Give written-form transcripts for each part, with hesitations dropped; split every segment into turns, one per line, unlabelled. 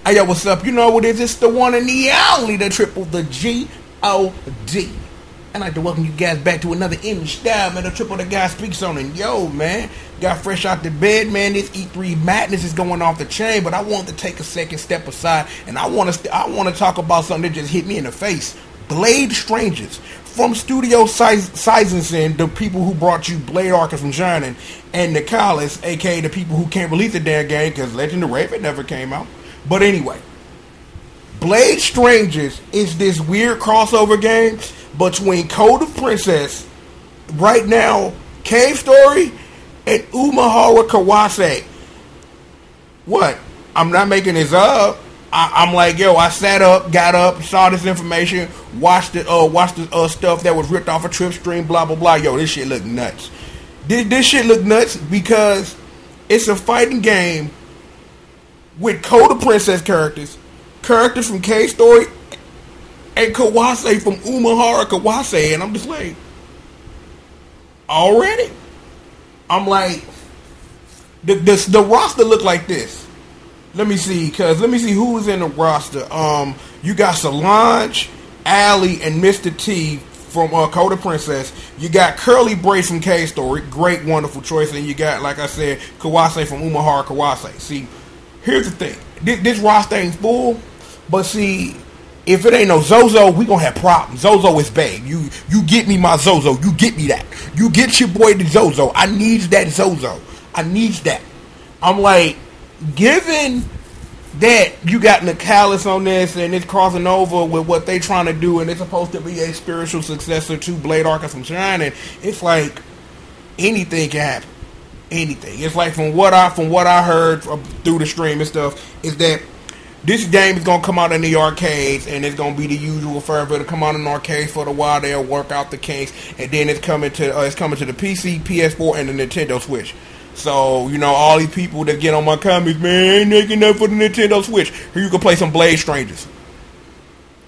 Hey, yo, what's up? You know what it is? It's the one and the only, the triple, the G.O.D. I'd like to welcome you guys back to another installment of Triple the Guy Speaks On. And yo, man, got fresh out the bed, man. This E3 madness is going off the chain, but I want to take a second step aside, and I want to talk about something that just hit me in the face. Blade Strangers. From Studio Sizensen, the people who brought you Blade Arkham from Shining, and Nicalis, aka the people who can't release the damn game because Legend of Raven never came out. But anyway, Blade Strangers is this weird crossover game between Code of Princess, right now, Cave Story, and Umahara Kawase. What? I'm not making this up. I'm like, yo, I sat up, got up, saw this information, watched the stuff that was ripped off a trip stream, blah, blah, blah. Yo, this shit look nuts. This shit look nuts because it's a fighting game with Code of Princess characters from K-Story, and Kawase from Umahara Kawase. And I'm just like, already? I'm like, the roster look like this. Let me see who is in the roster. You got Solange, Allie, and Mr. T from Code of Princess. You got Curly Brace from K-Story. Great, wonderful choice. And you got, like I said, Kawase from Umahara Kawase. See, here's the thing. This roster ain't full, but see, if it ain't no Zozo, we gonna have problems. Zozo is bad. You get me my Zozo. You get me that. You get your boy the Zozo. I needs that Zozo. I needs that. I'm like, given that you got Nicalis on this and it's crossing over with what they trying to do and it's supposed to be a spiritual successor to Blade Arkham from Shining, it's like anything can happen. Anything. It's like from what I heard through the stream and stuff is that this game is gonna come out in the arcades and it's gonna be the usual forever to come out in arcades for a while. They'll work out the kinks and then it's coming to the PC, PS4, and the Nintendo Switch. So, you know, all these people that get on my comments, man, ain't making up for the Nintendo Switch. Here you can play some Blade Strangers.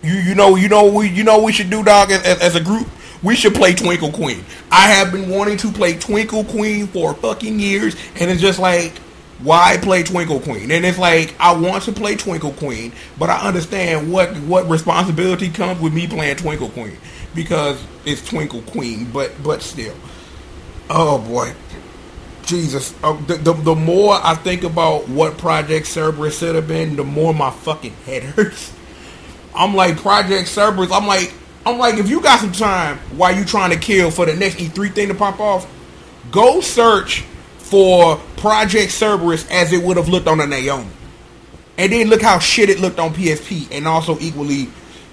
You know what we should do, dog, as a group? We should play Twinkle Queen. I have been wanting to play Twinkle Queen for fucking years, and it's just like, why play Twinkle Queen? And it's like, I want to play Twinkle Queen, but I understand what responsibility comes with me playing Twinkle Queen, because it's Twinkle Queen, but still. Oh boy. Jesus, the more I think about what Project Cerberus should have been, the more my fucking head hurts. I'm like, Project Cerberus, I'm like, if you got some time while you trying to kill for the next E3 thing to pop off, go search for Project Cerberus as it would have looked on a Naomi. And then look how shit it looked on PSP, and also equally,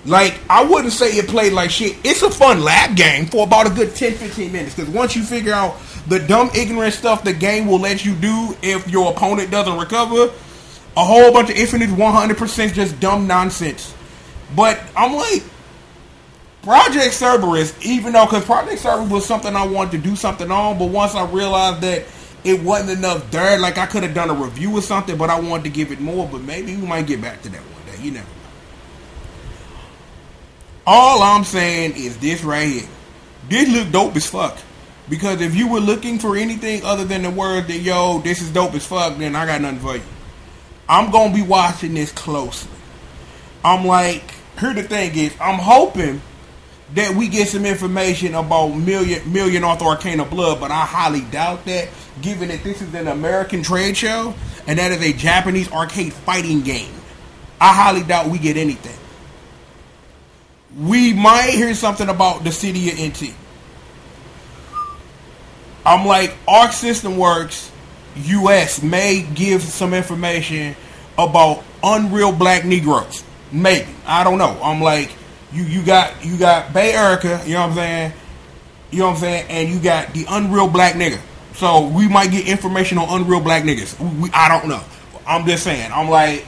like, I wouldn't say it played like shit. It's a fun lab game for about a good 10-15 minutes, because once you figure out the dumb, ignorant stuff the game will let you do if your opponent doesn't recover, a whole bunch of infinite 100% just dumb nonsense. But I'm like, Project Cerberus, even though, because Project Cerberus was something I wanted to do something on, but once I realized that it wasn't enough there, like I could have done a review or something, but I wanted to give it more, but maybe we might get back to that one day, you know. All I'm saying is this right here. This look dope as fuck. Because if you were looking for anything other than the word that, yo, this is dope as fuck, then I got nothing for you. I'm going to be watching this closely. I'm like, here the thing is, I'm hoping that we get some information about Million Arthur Arcana Blood, but I highly doubt that, given that this is an American trade show, and that is a Japanese arcade fighting game. I highly doubt we get anything. We might hear something about the city of NT. I'm like, Arc System Works US may give some information about Unreal Black Negroes. Maybe. I don't know. I'm like, you got Bay Erica, you know what I'm saying? You know what I'm saying? And you got the Unreal Black Nigger. So we might get information on Unreal Black Niggas. I don't know. I'm just saying. I'm like,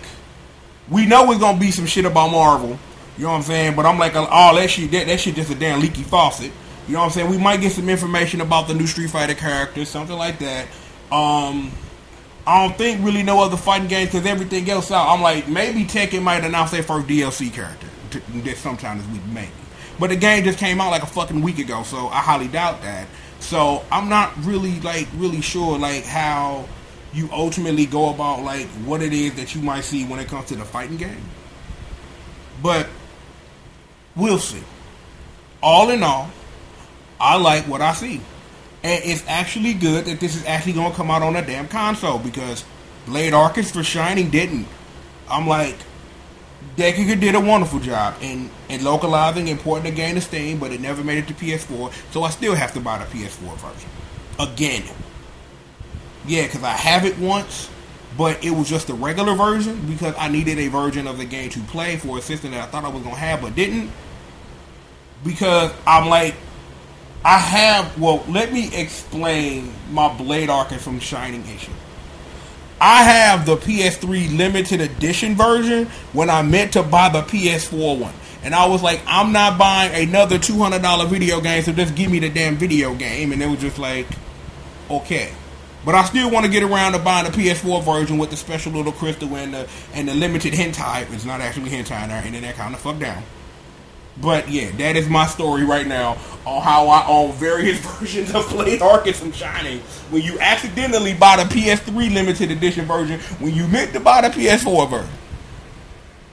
we know it's gonna be some shit about Marvel. You know what I'm saying? But I'm like, all that shit just a damn leaky faucet. You know what I'm saying? We might get some information about the new Street Fighter characters, something like that. I don't think really no other fighting games, because everything else out. I'm like, maybe Tekken might announce their first DLC character sometime this week, maybe. But the game just came out like a fucking week ago, so I highly doubt that. So I'm not really sure like how you ultimately go about like what it is that you might see when it comes to the fighting game. But we'll see. All in all, I like what I see. And it's actually good that this is actually going to come out on a damn console, because Blade Arcus for Shining didn't. I'm like, Dekiga did a wonderful job in localizing and porting the game to Steam, but it never made it to PS4, so I still have to buy the PS4 version. Again. Yeah, because I have it once, but it was just the regular version, because I needed a version of the game to play for a system that I thought I was going to have, but didn't. Because I'm like, let me explain my Blade Arcus from Shining issue. I have the PS3 limited edition version when I meant to buy the PS4 one. And I was like, I'm not buying another $200 video game, so just give me the damn video game. And it was just like, okay. But I still want to get around to buying the PS4 version with the special little crystal and the limited hentai. It's not actually hentai now, and then that kind of fucked down. But yeah, that is my story right now on how I own various versions of Blade Arcus from Shining. When you accidentally buy the PS3 limited edition version when you meant to buy the PS4 version.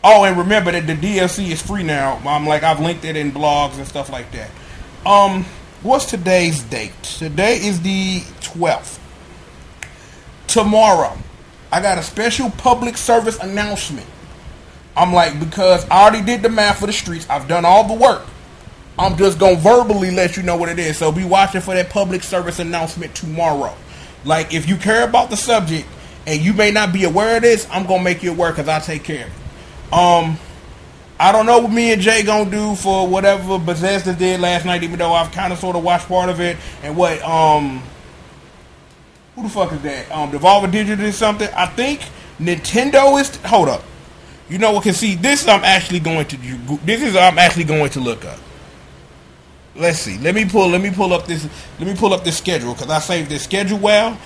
Oh, and remember that the DLC is free now. I've linked it in blogs and stuff like that. What's today's date? Today is the 12th. Tomorrow, I got a special public service announcement. I'm like, because I already did the math for the streets. I've done all the work. I'm just going to verbally let you know what it is. So be watching for that public service announcement tomorrow. Like, if you care about the subject and you may not be aware of this, I'm going to make you aware because I take care of it. I don't know what me and Jay going to do for whatever Bethesda did last night, even though I've kind of sort of watched part of it. And what, who the fuck is that? Devolver Digital did something. I think Nintendo is, hold up. You know what? Cause see, this I'm actually going to look up. Let's see. Let me pull up this schedule because I saved this schedule well,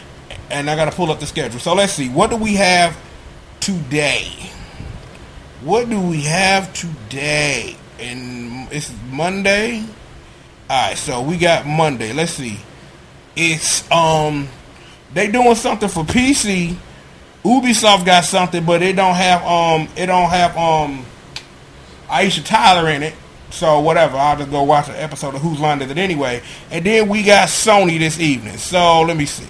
and I gotta pull up the schedule. So let's see. What do we have today? And it's Monday. Alright, so we got Monday. Let's see. It's they doing something for PC. Ubisoft got something, but it don't have Aisha Tyler in it. So whatever, I'll just go watch an episode of Whose Line Is It Anyway. And then we got Sony this evening. So let me see.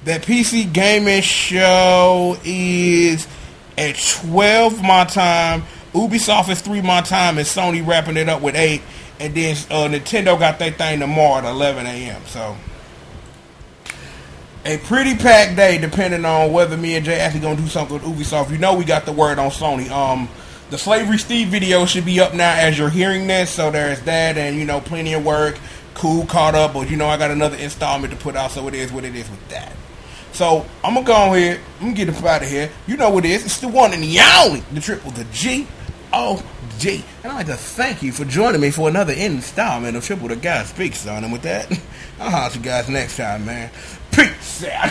That PC gaming show is at 12 my time. Ubisoft is 3 my time, and Sony wrapping it up with 8. And then Nintendo got their thing tomorrow at 11 a.m. So a pretty packed day, depending on whether me and Jay actually gonna do something with Ubisoft. You know we got the word on Sony. The Slavery Steve video should be up now as you're hearing this, so there's that, and you know, plenty of work. Cool, caught up, but you know I got another installment to put out, so it is what it is with that. So I'm gonna go ahead, I'm gonna get up out of here. You know what it is? It's the one and the only, the triple, the G.O.D. And I'd like to thank you for joining me for another installment of Triple the Guy Speaks, son. And with that, I'll holler at you guys next time, man. Peace out.